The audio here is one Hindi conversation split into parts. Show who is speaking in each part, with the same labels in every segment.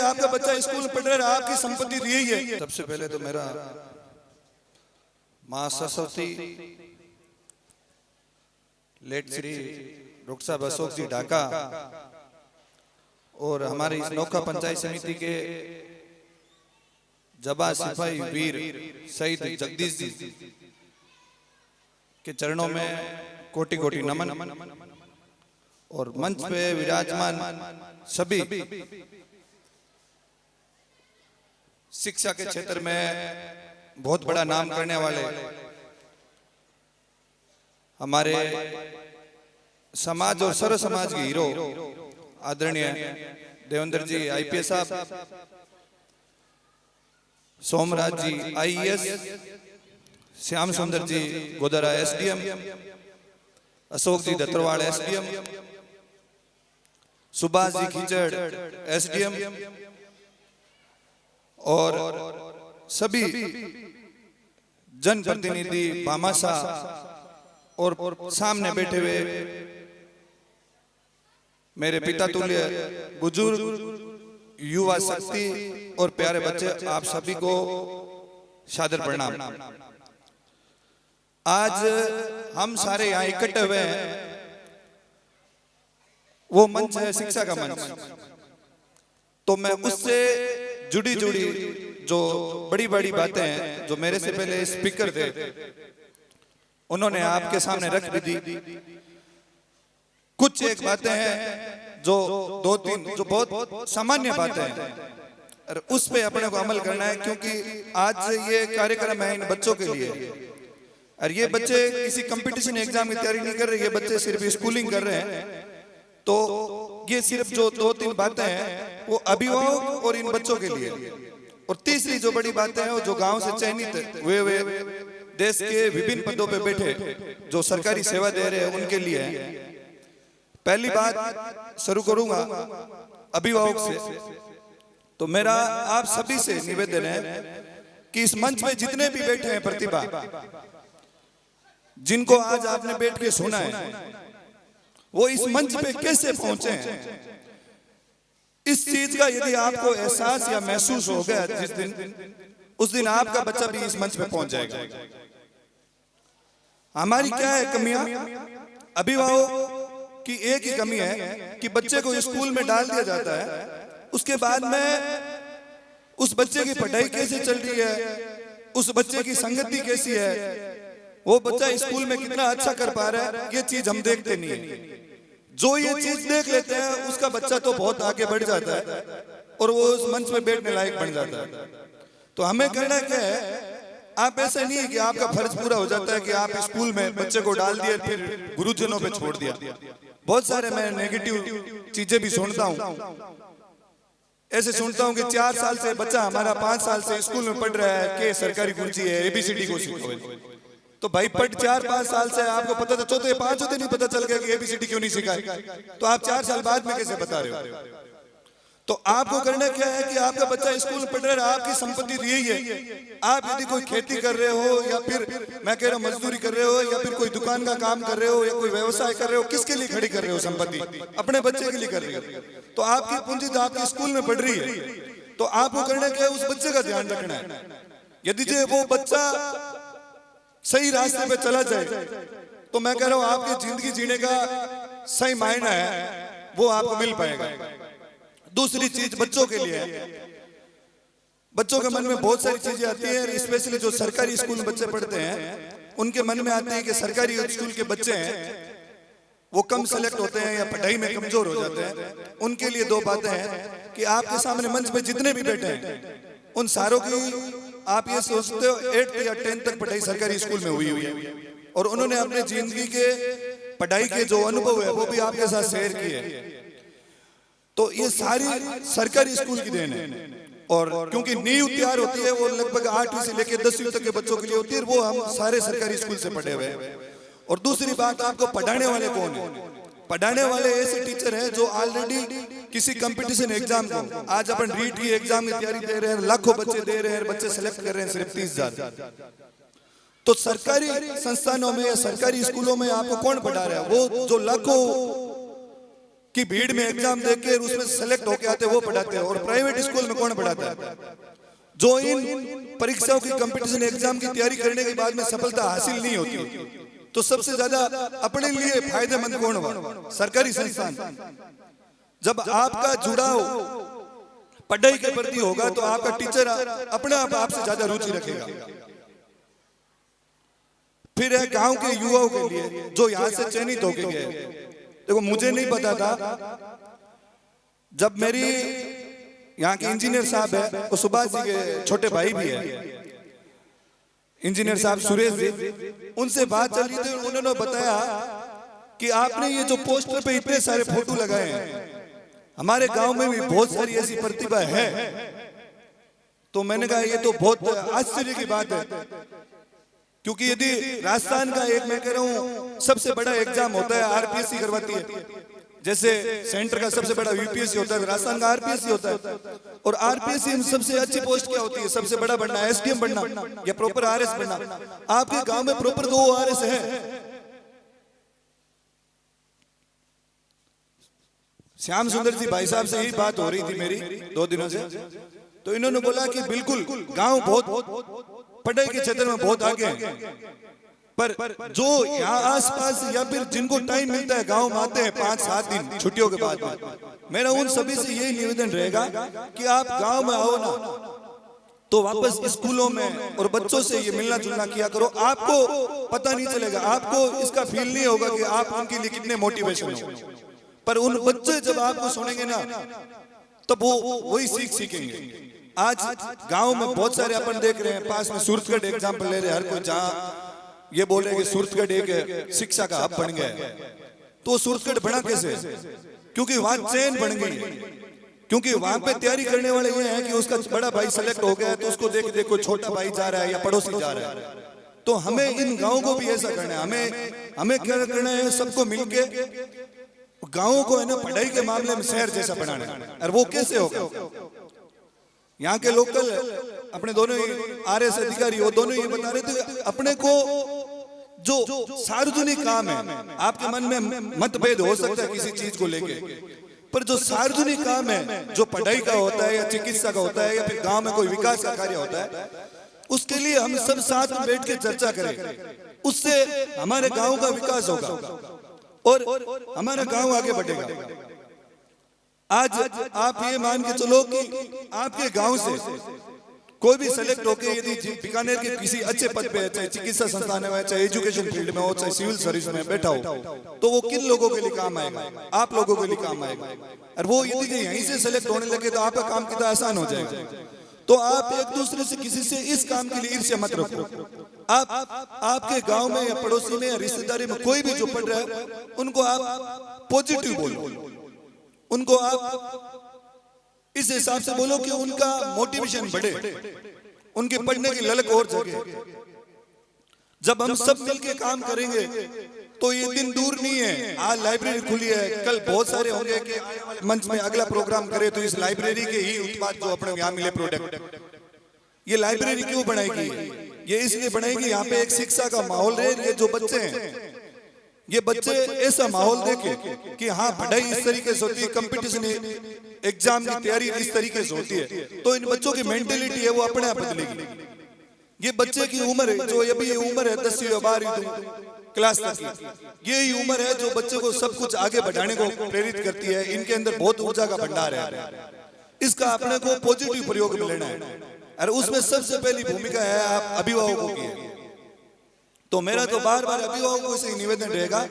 Speaker 1: आपका बच्चा स्कूल में पढ़ रहा है, आपकी संपत्ति यही है। सबसे पहले तो मेरा मां सरस्वती, लेट श्री डॉक्टर साहब अशोक जी ढाका और हमारी इस नौका पंचायत समिति के जबा सिपाही वीर शहीद जगदीश जी के चरणों में कोटि कोटि नमन। और मंच पे विराजमान सभी शिक्षा के क्षेत्र में बहुत बड़ा नाम करने वाले हमारे समाज और सर्व समाज के हीरो आदरणीय देवेंद्र जी आईपीएस साहब, सोमराज जी आईएएस, श्याम सुंदर जी गोदरा एसडीएम, अशोक जी दत्तरवाड़ एसडीएम, सुभाष जी खिचड़ एसडीएम और सभी जनप्रतिनिधि भामाशाह और सामने बैठे हुए मेरे पिता तुल्य बुजुर्ग, युवा शक्ति और प्यारे बच्चे, आप सभी को सादर प्रणाम। आज हम सारे यहाँ इकट्ठे हुए हैं, वो मंच है शिक्षा का मंच। तो मैं उससे जुड़ी जो बड़ी बड़ी बातें हैं जो मेरे से पहले स्पीकर थे उन्होंने आपके सामने रख भी दी। कुछ एक बातें हैं जो दो तीन जो बहुत सामान्य बातें हैं और उस पे अपने को अमल करना है, क्योंकि आज ये कार्यक्रम है इन बच्चों के लिए। और ये बच्चे किसी कंपटीशन एग्जाम की तैयारी नहीं कर रहे, ये बच्चे सिर्फ स्कूलिंग कर रहे हैं। तो ये सिर्फ जो दो तीन बातें हैं वो अभिभावक और इन बच्चों के लिए। और तीसरी जो बड़ी बातें हैं वो जो गांव से चयनित हुए देश के विभिन्न पदों पे बैठे जो सरकारी सेवा दे रहे हैं उनके लिए है। पहली बात शुरू करूंगा अभिभावक से। तो मेरा आप सभी से निवेदन है कि इस मंच में जितने भी बैठे हैं प्रतिभा, जिनको आज आपने बैठ के सुना है, वो इस मंच पे कैसे पहुंचे हैं, इस चीज का यदि आपको एहसास या महसूस हो गया जिस दिन, उस दिन आपका बच्चा भी इस मंच पे पहुंच जाएगा। हमारी क्या है कमियां? अभिभावक की एक ही कमी है कि बच्चे को स्कूल में डाल दिया जाता है, उसके बाद में उस बच्चे की पढ़ाई कैसे चल रही है, उस बच्चे की संगति कैसी है, वो बच्चा स्कूल में कितना अच्छा कर पा रहा है, ये चीज हम देखते नहीं है। जो ये चीज देख लेते हैं उसका बच्चा तो बहुत आगे बढ़ जाता है और वो उस मंच में बैठने लायक बन जाता है। तो हमें करना क्या है, आप ऐसा नहीं है कि आपका फर्ज पूरा हो जाता है कि आप स्कूल में बच्चे को डाल दिए फिर गुरुजनों पे छोड़ दिया। बहुत सारे मैं नेगेटिव चीजें भी सुनता हूँ, ऐसे सुनता हूँ कि 4 साल से बच्चा हमारा 5 साल से स्कूल में पढ़ रहा है कि सरकारी गुरुजी है, एबीसीडी को सीखो। तो भाई पढ़ 4-5 साल से आपको पता था, चौथे 5 होते नहीं पता चल गया कि एबीसीडी क्यों नहीं सिखाई, तो आप 4 साल बाद में कैसे बता रहे हो? तो आपको करना क्या है कि आपका बच्चा स्कूल में पढ़ रहा है, आपकी संपत्ति यही है। आप यदि कोई खेती कर रहे हो या फिर मैं कह रहा हूँ मजदूरी कर रहे हो या फिर कोई दुकान का काम कर रहे हो या कोई व्यवसाय कर रहे हो, किसके लिए खड़ी कर रहे हो संपत्ति? अपने बच्चे के लिए कर रहे हो। तो आपकी पूंजी तो आपके स्कूल में पढ़ रही है, तो आपको करना क्या है, उस बच्चे का ध्यान रखना है। यदि जो वो बच्चा सही रास्ते पे चला जाए तो मैं कह रहा हूं आपकी जिंदगी जीने का सही मायना है वो आपको मिल पाएगा। दूसरी चीज बच्चों के लिए है, बच्चों के मन में बहुत सारी चीजें आती है, स्पेशली जो सरकारी स्कूल में बच्चे पढ़ते हैं उनके मन में आते हैं कि सरकारी स्कूल के बच्चे हैं वो कम सेलेक्ट होते हैं या पढ़ाई में कमजोर हो जाते हैं। उनके लिए 2 बातें हैं कि आपके सामने मंच पे जितने भी बैठे हैं उन सारों की आप ये सोचते हो 8th या 10th तक पढ़ाई सरकारी स्कूल में हुई है और उन्होंने अपने जिंदगी के पढ़ाई के जो अनुभव है वो भी आपके साथ शेयर किए। तो ये सारी सरकारी स्कूल की देन है। और क्योंकि नींव तैयार होती है वो लगभग 8वीं से लेकर 10वीं तक के बच्चों के लिए होती है, वो हम सारे सरकारी स्कूल से पढ़े हुए हैं। और दूसरी बात, आपको पढ़ाने वाले कौन है? पढ़ाने वाले ऐसे टीचर हैं जो ऑलरेडी किसी कंपटीशन एग्जाम को, आज अपन रीट की एग्जाम की तैयारी दे रहे हैं, लाखों बच्चे दे रहे हैं, बच्चे सेलेक्ट कर रहे हैं सिर्फ 30,000। तो सरकारी संस्थानों में या सरकारी स्कूलों में आपको कौन पढ़ा रहा है? वो जो लाखों कि भीड़ में एग्जाम देके उसमें सेलेक्ट होके आते वो पढ़ाते हैं, और प्राइवेट स्कूल में कौन पढ़ाता है? जो इन परीक्षाओं की कंपटीशन एग्जाम की तैयारी करने के बाद में सफलता हासिल नहीं होती, तो सबसे ज्यादा अपने लिए फायदेमंद कौन हुआ? सरकारी संस्थान। जब आपका जुड़ाव पढ़ाई के प्रति होगा तो आपका टीचर अपने आप आपसे ज्यादा रुचि रखेगा। फिर है गांव के युवाओं के लिए जो यहाँ से चयनित होके गए। देखो मुझे नहीं पता था, जब मेरी यहाँ के इंजीनियर साहब है, वो सुभाष जी के छोटे भाई भी है, इंजीनियर साहब सुरेश जी, उनसे बात चल रही थी, उन्होंने बताया कि आपने ये जो पोस्टर पे इतने सारे फोटो लगाए हैं, हमारे गांव में भी बहुत सारी ऐसी प्रतिभा है। तो मैंने कहा ये तो बहुत आश्चर्य की बात है, क्योंकि यदि राजस्थान का एक, मैं कह रहा हूँ, सबसे बड़ा एग्जाम होता है, आरपीएससी करवाती है, जैसे सेंटर का सबसे बड़ा यूपीएससी होता है, राजस्थान का आरपीएससी होता है। और आरपीएससी में सबसे अच्छी पोस्ट क्या होती है? सबसे बड़ा बनना, एसडीएम बनना या प्रॉपर आरएस बनना। आपके गांव में प्रॉपर 2 आरएस है। श्याम सुंदर जी भाई साहब से ही बात हो रही थी मेरी 2 दिनों से, तो इन्होंने बोला कि बिल्कुल गांव बहुत पढ़ाई के क्षेत्र में बहुत आगे है, पर जो यहाँ आसपास या फिर जिनको टाइम मिलता है गांव में आते हैं 5-7 दिन छुट्टियों के बाद में, मेरा उन सभी से यही निवेदन रहेगा कि आप गांव में आओ ना, तो वापस स्कूलों में और बच्चों से ये मिलना जुलना किया करो। आपको पता नहीं चलेगा, आपको इसका फील नहीं होगा कि आप उनके लिए कितने मोटिवेशन हो, पर उन बच्चे जब आपको सुनेंगे ना, तब वो वही सीखेंगे। आज गांव में बहुत सारे अपन देख रहे हैं, पास में सूरतगढ़ एग्जाम्पल ले रहे हैं, हर कोई जहाँ ये बोल रहे हैं कि सूरतगढ़ एक शिक्षा का हब बन गया है, तो सूरतगढ़ बना कैसे? क्योंकि वहां चेन बन गई है, क्योंकि वहां पे तैयारी करने वाले ये हैं कि उसका बड़ा भाई सेलेक्ट हो गया है, तो उसको देख देख कोई छोटा भाई जा रहा है या पड़ोसी जा रहा है। तो हमें इन गाँव को भी ऐसा करना है, हमें क्या करना है, सबको मिलके गाँव को है ना पढ़ाई के मामले में शहर जैसा बनाना है। और वो कैसे होगा? यहाँ के लोकल अपने दोनों ही आरएस अधिकारी, वो दोनों ये बता रहे थे, अपने को जो सार्वजनिक काम है, आपके मन में मतभेद हो सकता है किसी चीज को लेके, पर जो सार्वजनिक काम है, जो पढ़ाई का होता है या चिकित्सा का होता है या फिर गांव में कोई विकास का कार्य होता है, उसके लिए हम सब साथ में बैठ के चर्चा करें, उससे हमारे गांव का विकास होगा और हमारा गांव आगे बढ़ेगा। आज आप ये मान के चलो कि आपके गांव से कोई भी सेलेक्ट होके यदि बीकानेर के किसी अच्छे पद पे है, चाहे चिकित्सा संस्थान में, चाहे एजुकेशन फील्ड में हो, चाहे सिविल सर्विस में बैठा हो, तो वो किन लोगों के लिए काम आएगा? आप लोगों के लिए काम आएगा। और वो यदि यहीं से सेलेक्ट होने लगे तो आपका काम कितना आसान हो जाएगा। तो आप एक दूसरे से किसी से इस काम के लिए ईर्ष्या मत रखो। आप आपके गांव में या पड़ोसी में या रिश्तेदारी में कोई भी जो पढ़ रहा है, उनको आप पॉजिटिव बोलो, उनको आप इस हिसाब से बोलो कि उनका मोटिवेशन बढ़े, उनके पढ़ने की ललक और जगे। जब हम सब मिलके काम करेंगे तो ये दिन दूर नहीं है। आज लाइब्रेरी खुली है, कल बहुत सारे होंगे कि मंच में अगला प्रोग्राम करे तो इस लाइब्रेरी के ही उत्पाद जो अपने यहाँ मिले प्रोडक्ट। ये लाइब्रेरी क्यों बनाएगी? ये इसलिए बनाएगी यहाँ पे एक शिक्षा का माहौल रहे। ये जो बच्चे हैं, ये बच्चे ऐसा माहौल देखे कि हाँ पढ़ाई इस तरीके से होती है, कंपटीशन एग्जाम की तैयारी इस तरीके से होती है, तो इन बच्चों की मेंटेलिटी है वो अपने आप बदलेगी। ये बच्चे की उम्र है, जो अभी ये उम्र है 10वीं या 12वीं क्लास तक की, यही उम्र है जो बच्चे को सब कुछ आगे बढ़ाने को प्रेरित करती है। इनके अंदर बहुत ऊर्जा का भंडार है, इसका अपने को पॉजिटिव प्रयोग में लेना है। और उसमें सबसे पहली भूमिका है आप अभिभावकों की। तो मेरा तो बार बार अभिभावकों से निवेदन रहेगा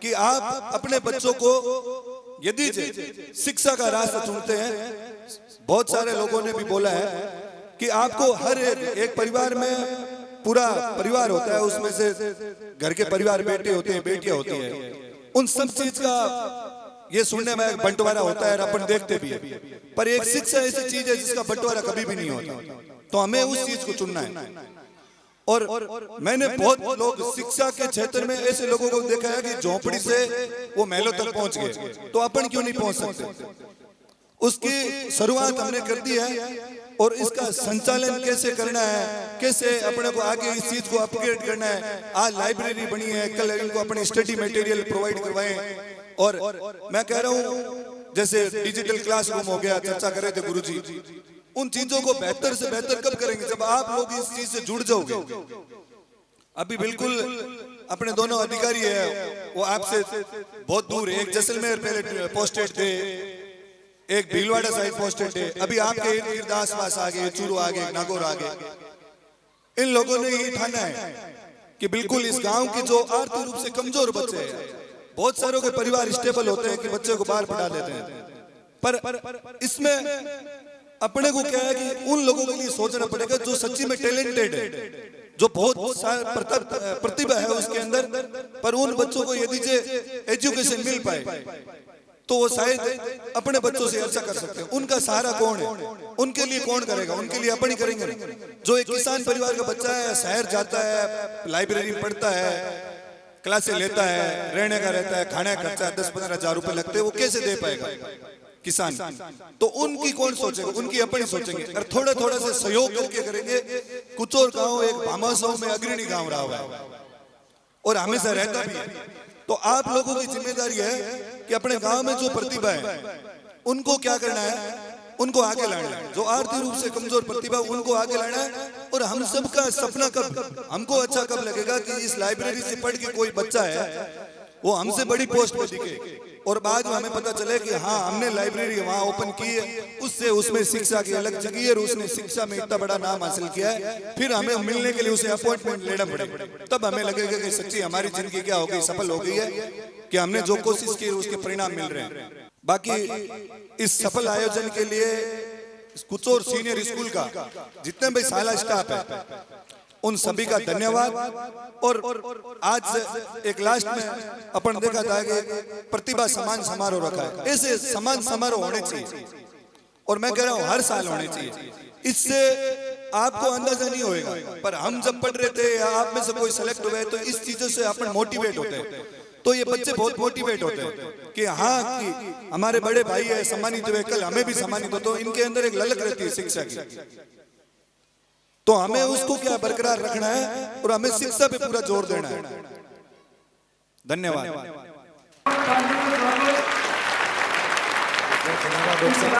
Speaker 1: कि आप अपने बच्चों को यदि शिक्षा का रास्ता चुनते हैं, बहुत सारे लोगों ने भी बोला है कि आपको हर एक परिवार में पूरा परिवार होता है, उसमें से घर के परिवार बेटे होते हैं, बेटियां होती हैं, उन सब चीज का ये सुनने में बंटवारा होता है और अपन देखते भी है। पर एक शिक्षा ऐसी चीज है जिसका बंटवारा कभी भी नहीं होता, तो हमें उस चीज को चुनना है। और मैंने बहुत लोग शिक्षा के क्षेत्र में ऐसे लोगों को देखा है कि झोपड़ी से वो महलों तक पहुंच गए, तो अपन क्यों नहीं पहुंच सकते? उसकी शुरुआत हमने कर दी है और इसका संचालन कैसे करना है, कैसे अपने को आगे इस चीज को अपग्रेड करना है। आज लाइब्रेरी बनी है, कल इनको अपनी स्टडी मटेरियल प्रोवाइड करवाएं और मैं कह रहा हूं जैसे डिजिटल क्लासरूम हो गया, चर्चा कर रहे थे गुरुजी, उन चीजों को बेहतर से बेहतर कब करेंगे? जब आप लोग इस चीज से जुड़ जाओगे। अभी बिल्कुल अपने दोनों अधिकारी है वो आपसे बहुत दूर है, एक जैसलमेर पहले पोस्टेड थे, एक भीलवाड़ा साइड पोस्टेड थे, अभी आपके इर्द गिर्द आसपास आ गए, चूरू आ गए, नागौर आ गए। इन लोगों ने ये ठाना है कि बिल्कुल इस गांव के जो आर्थिक रूप से कमजोर बच्चे हैं, बहुत सारों के परिवार स्टेबल होते हैं कि बच्चे को बाहर पढ़ा देते हैं, पर इसमें अपने को क्या है कि उन लोगों के लिए सोचना पड़ेगा जो सच्ची में टैलेंटेड है, जो बहुत प्रतिभा है उसके अंदर, पर उन बच्चों को यदि एजुकेशन मिल पाए तो वो शायद अपने बच्चों से अच्छा कर सकते हैं। उनका सहारा कौन है? उनके लिए कौन करेगा? उनके लिए अपन ही करेंगे। जो एक किसान परिवार का बच्चा है, शहर जाता है, लाइब्रेरी में पढ़ता है, क्लासेस लेता है, रहने का रहता है, खाने का खर्चा 10-15 हजार रुपए लगते हैं, वो कैसे दे पाएगा किसान? तो उनकी कौन सोचेगा? उनकी अपन ही सोचेंगे। और थोड़ा थोड़ा से सहयोग करके करेंगे। कुचोर गांव एक भामाशाह में अग्रणी गांव रहा हुआ है और हमेशा रहता भी है। तो आप लोगों की जिम्मेदारी है कि अपने गांव में जो प्रतिभा है उनको क्या करना है? उनको आगे लाना है। जो आर्थिक रूप से कमजोर प्रतिभा उनको आगे लाना है। और हम सबका सपना कब, हमको अच्छा कब लगेगा कि इस लाइब्रेरी से पढ़ के कोई बच्चा है वो हमसे बड़ी पोस्ट पे दिखे और बाद में हमें पता चले कि हाँ हमने लाइब्रेरी वहां ओपन की है, उससे उसमें शिक्षा की अलग जगह है और उसने शिक्षा में इतना बड़ा नाम हासिल किया है, फिर हमें मिलने के लिए उसे अपॉइंटमेंट लेना पड़ेगा। तब हमें लगेगा कि सच्ची हमारी जिंदगी क्या हो गई, सफल हो गई है कि हमने जो कोशिश की उसके परिणाम मिल रहे हैं। बाकी इस सफल आयोजन के लिए कुचोर सीनियर स्कूल का जितने भी साला स्टाफ है उन सभी का धन्यवाद। और आज एक लास्ट में अपन देखा था कि प्रतिभा सम्मान समारोह रखा है। ऐसे सम्मान समारोह होने चाहिए और मैं कह रहा हूं हर साल होने चाहिए। इससे आपको अंदाजा नहीं होएगा, पर हम जब पढ़ रहे थे या आप में से कोई सेलेक्ट हुए तो इस चीजों से अपन मोटिवेट होते हैं। तो ये बच्चे बहुत मोटिवेट होते हैं कि हाँ कि हमारे बड़े भाई है सम्मानित हुए, कल हमें भी सम्मानित हो। तो इनके अंदर एक ललक रहती है शिक्षा की, तो हमें उसको क्या बरकरार रखना है और हमें शिक्षा पे पूरा जोर देना है। धन्यवाद।